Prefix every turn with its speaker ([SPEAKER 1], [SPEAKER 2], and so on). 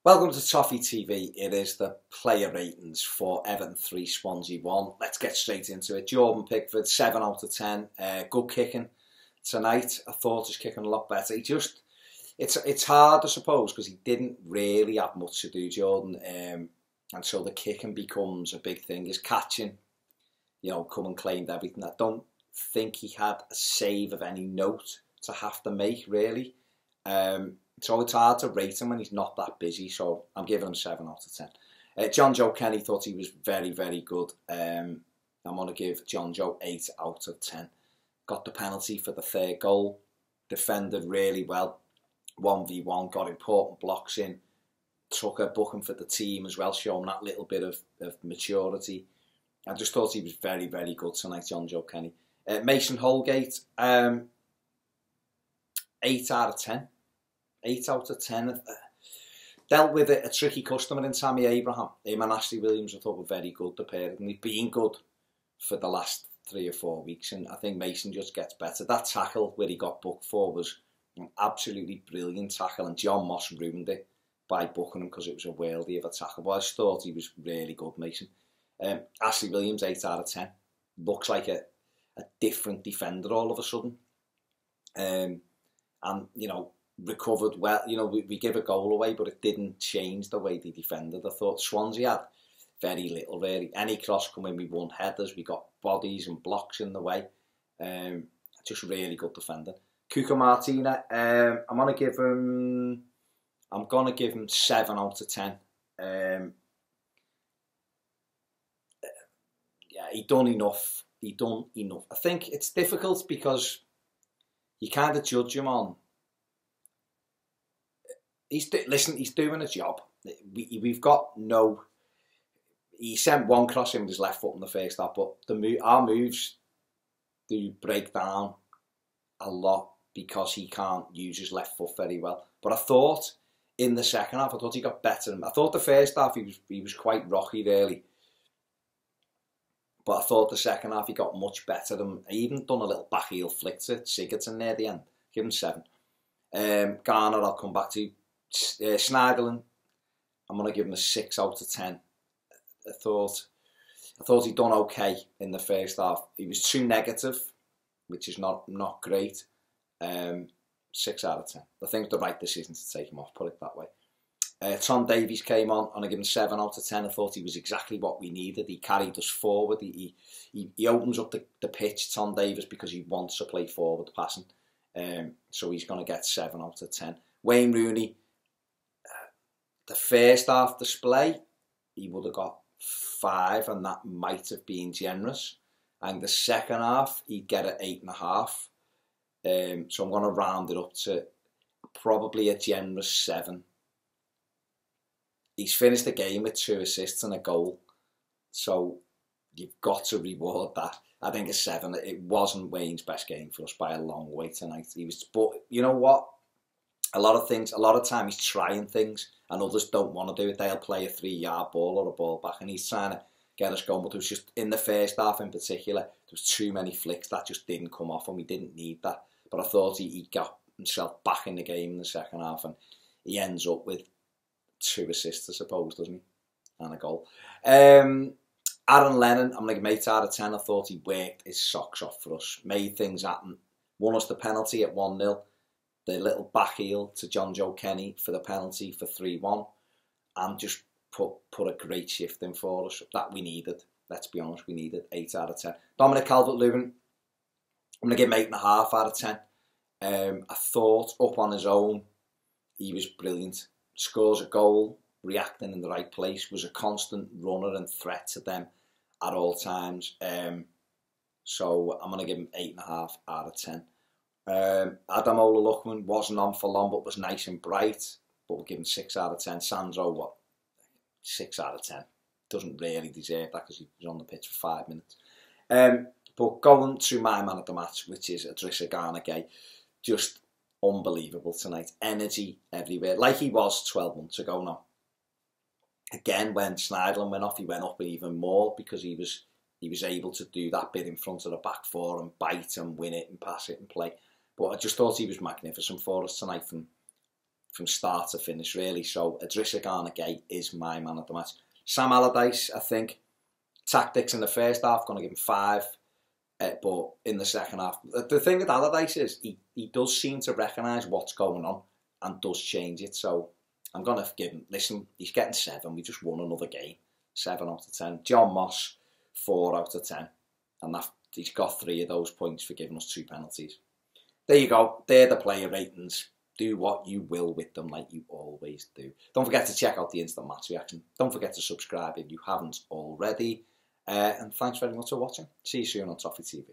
[SPEAKER 1] Welcome to Toffee TV. It is the player ratings for Everton 3, Swansea 1. Let's get straight into it. Jordan Pickford, 7 out of 10. Good kicking tonight. I thought his kicking a lot better. It's hard, I suppose, because he didn't really have much to do, Jordan. And so the kicking becomes a big thing. His catching, come and claimed everything. I don't think he had a save of any note to have to make, really. So it's hard to rate him when he's not that busy. So I'm giving him 7 out of 10. John Joe Kenny thought he was very, very good. I'm going to give John Joe 8 out of 10. Got the penalty for the third goal. Defended really well. 1v1, got important blocks in. Took a booking for the team as well, showing that little bit of maturity. I just thought he was very, very good tonight, John Joe Kenny. Mason Holgate, 8 out of 10. 8 out of 10. Dealt with a tricky customer in Tammy Abraham. Him and Ashley Williams I thought were very good, the pair. And they've been good for the last 3 or 4 weeks. And I think Mason just gets better. That tackle where he got booked for was an absolutely brilliant tackle. And John Moss ruined it by booking him because it was a worldie of a tackle. But I just thought he was really good, Mason. Ashley Williams, 8 out of 10. Looks like a different defender all of a sudden. And, recovered well. We give a goal away, but it didn't change the way they defended. I thought Swansea had very little, really. Any cross come in, we won headers, we got bodies and blocks in the way. Just really good defender. Cuco Martina, I'm gonna give him 7 out of 10. He done enough. I think it's difficult because you kind of judge him on. He's doing a job. We've got no. He sent one cross in with his left foot in the first half, but our moves do break down a lot because he can't use his left foot very well. But I thought in the second half, he got better. I thought the first half he was quite rocky, really. But I thought the second half he got much better. And I even done a little back heel flick to Sigurdsson near the end. Give him 7. Garner, I'll come back to. Snagelen, I'm going to give him a 6 out of 10. I thought he'd done okay in the first half. He was too negative, which is not great. 6 out of 10. I think it's the right decision to take him off, put it that way. Tom Davies came on and I give him 7 out of 10. I thought he was exactly what we needed. He carried us forward. He opens up the pitch, Tom Davies, because he wants to play forward passing. So he's going to get 7 out of 10. Wayne Rooney, the first half display, he would have got 5 and that might have been generous. And the second half, he'd get an 8.5. So I'm going to round it up to probably a generous 7. He's finished the game with 2 assists and a goal. So you've got to reward that. I think a 7. It wasn't Wayne's best game for us by a long way tonight. But you know what? A lot of time he's trying things and others don't want to do it. They'll play a 3-yard ball or a ball back and he's trying to get us going. But it was just, in the first half in particular, there was too many flicks that just didn't come off and we didn't need that. But I thought he got himself back in the game in the second half and he ends up with 2 assists, I suppose, doesn't he? And a goal. Aaron Lennon, I'm going to give him 8 out of 10. I thought he worked his socks off for us, made things happen. Won us the penalty at 1-0. The little back heel to John Joe Kenny for the penalty for 3-1 and just put a great shift in for us that we needed. Let's be honest, we needed 8 out of 10. Dominic Calvert-Lewin, I'm going to give him 8.5 out of 10. I thought up on his own, he was brilliant. Scores a goal, reacting in the right place, was a constant runner and threat to them at all times. So I'm going to give him 8.5 out of 10. Adamola Lookman wasn't on for long but was nice and bright, but we'll give him 6 out of 10. Sandro, 6 out of 10. Doesn't really deserve that because he was on the pitch for 5 minutes. But going to my man of the match, which is Idrissa Gana Gueye, just unbelievable tonight. Energy everywhere, like he was 12 months ago now. Again, when Schneiderlin went off, he went up even more because he was able to do that bit in front of the back four and bite and win it and pass it and play. But I just thought he was magnificent for us tonight from start to finish, really. So Idrissa Gana Gueye is my man of the match. Sam Allardyce, I think, tactics in the first half, going to give him 5. But in the second half, the thing with Allardyce is he does seem to recognise what's going on and does change it. So I'm going to give him, listen, he's getting 7. We just won another game. 7 out of 10. John Moss, 4 out of 10. And he's got 3 of those points for giving us 2 penalties. There you go. They're the player ratings. Do what you will with them like you always do. Don't forget to check out the instant match reaction. Don't forget to subscribe if you haven't already. And thanks very much for watching. See you soon on Toffee TV.